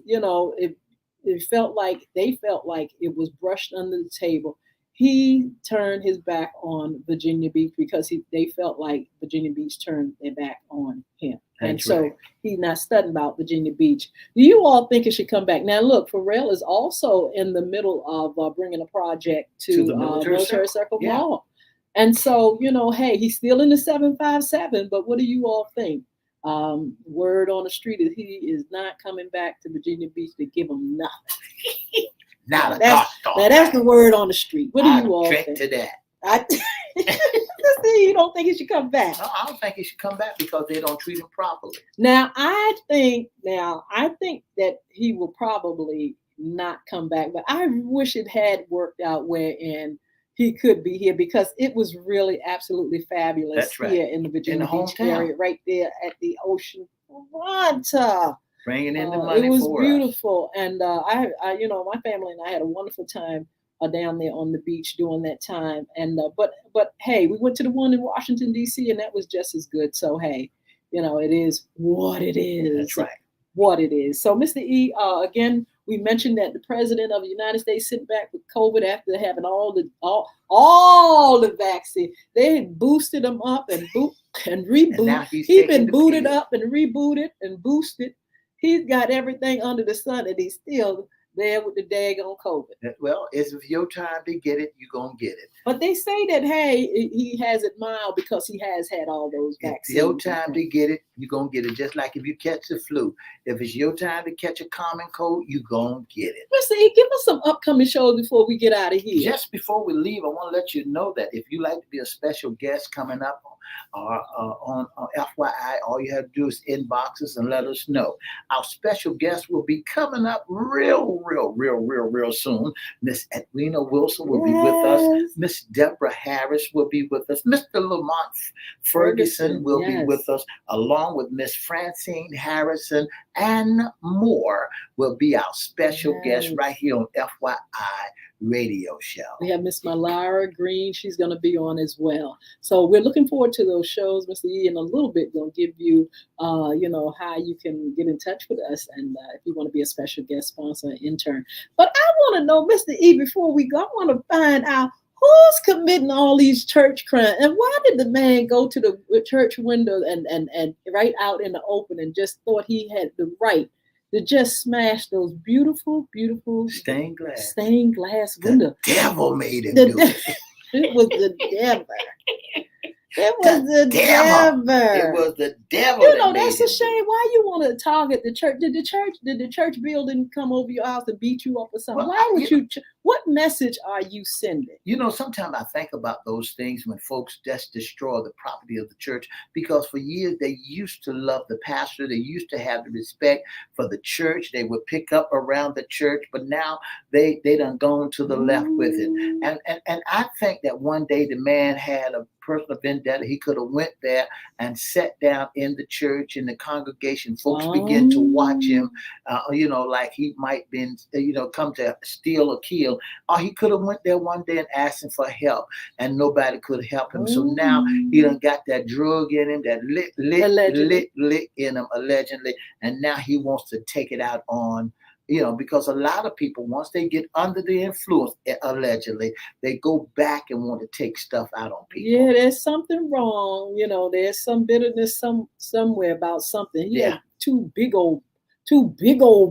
They felt like it was brushed under the table. He turned his back on Virginia Beach because they felt like Virginia Beach turned their back on him. And so he's not studying about Virginia Beach. Do you all think it should come back? Now, look, Pharrell is also in the middle of bringing a project to the Military Circle Mall. And so, hey, he's still in the 757, but what do you all think? Word on the street is he is not coming back to Virginia Beach to give him nothing. That's the word on the street. What do you all think? To that. You don't think he should come back? No, I don't think he should come back because they don't treat him properly. Now I think that he will probably not come back, but I wish it had worked out wherein he could be here because it was really absolutely fabulous here in the Virginia Beach area, right there at the ocean front. Bringing in the money. It was beautiful, and I my family and I had a wonderful time down there on the beach during that time. And but hey, we went to the one in Washington D.C. and that was just as good. So hey, it is what it is. That's right. What it is. So Mr. E, again, we mentioned that the president of the United States sent back with COVID after having all the vaccine. They had boosted him up and rebooted. He's been booted up and rebooted and boosted. He's got everything under the sun, and he's still there with the daggone COVID. Well, it's your time to get it, you're going to get it. But they say that, hey, he has it mild because he has had all those vaccines. It's your time to get it, you're going to get it. Just like if you catch the flu. If it's your time to catch a common cold, you're going to get it. Mr. E, give us some upcoming shows before we get out of here. Just before we leave, I want to let you know that if you like to be a special guest coming up or on FYI. All you have to do is inbox us and let us know. Our special guest will be coming up real soon. Miss Edwina Wilson will be with us. Yes. Miss Deborah Harris will be with us. Mr. Lamont Ferguson will be yes. with us, along with Miss Francine Harrison and more will be our special guest right here on FYI Radio Show. We have Miss Malara Green. She's going to be on as well. So we're looking forward to those shows. Mr. E, in a little bit, going to give you, how you can get in touch with us and if you want to be a special guest sponsor, intern. But I want to know, Mr. E, before we go, I want to find out who's committing all these church crimes, and why did the man go to the church window and right out in the open and just thought he had the right to just smash those beautiful stained glass windows? The devil made him do it. It was the devil. It was the devil. It was the devil. That's a shame. Why you want to target the church? Did the church building come over your house and beat you up or something? Well, why would you? What message are you sending? Sometimes I think about those things when folks just destroy the property of the church, because for years they used to love the pastor. They used to have the respect for the church. They would pick up around the church, but now they done gone to the left with it. And I think that one day the man had a personal vendetta. He could have went there and sat down in the church, in the congregation. Folks began to watch him, like he might been, come to steal or kill. Or he could have went there one day and asked him for help, and nobody could help him. So now he done got that drug in him, that lit in him, allegedly, and now he wants to take it out on, because a lot of people, once they get under the influence, allegedly, they go back and want to take stuff out on people. Yeah, there's something wrong. There's some bitterness somewhere about something. He had two big old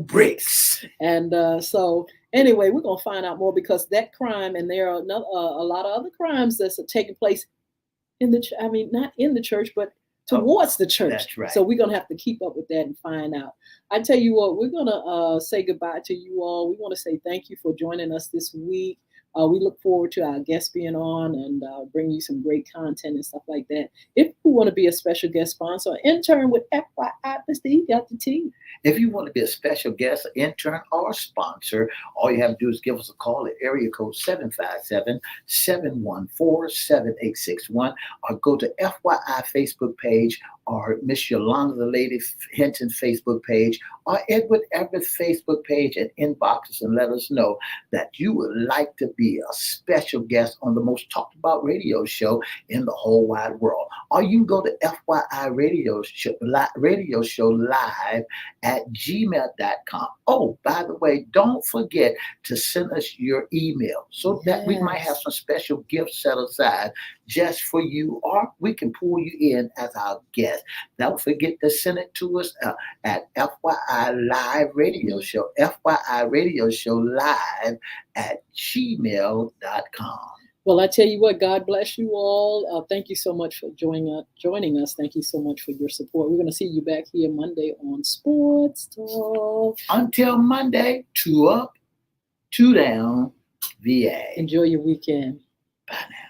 bricks. And so anyway, we're going to find out more, because that crime, and there are a lot of other crimes that's taking place in the not in the church, but towards the church. That's right. So we're going to have to keep up with that and find out. I tell you what, we're going to say goodbye to you all. We want to say thank you for joining us this week. We look forward to our guests being on and bring you some great content and stuff like that. If you want to be a special guest sponsor or intern with FYI, Mr. E got the tea. If you want to be a special guest, intern, or sponsor, all you have to do is give us a call at area code 757-714-7861, or go to FYI Facebook page, or Miss Yolanda, the lady Hinton Facebook page, or Edward Everett Facebook page, and inbox us and let us know that you would like to be a special guest on the most talked about radio show in the whole wide world. Or you can go to FYI Radio Show Live at gmail.com. Oh, by the way, don't forget to send us your email so that we might have some special gifts set aside just for you, or we can pull you in as our guest. Don't forget to send it to us at FYI Live Radio Show, FYI Radio Show Live at gmail.com. Well, I tell you what, God bless you all. Thank you so much for joining us. Thank you so much for your support. We're going to see you back here Monday on Sports Talk. Until Monday, 2 up, 2 down, VA. Enjoy your weekend. Bye now.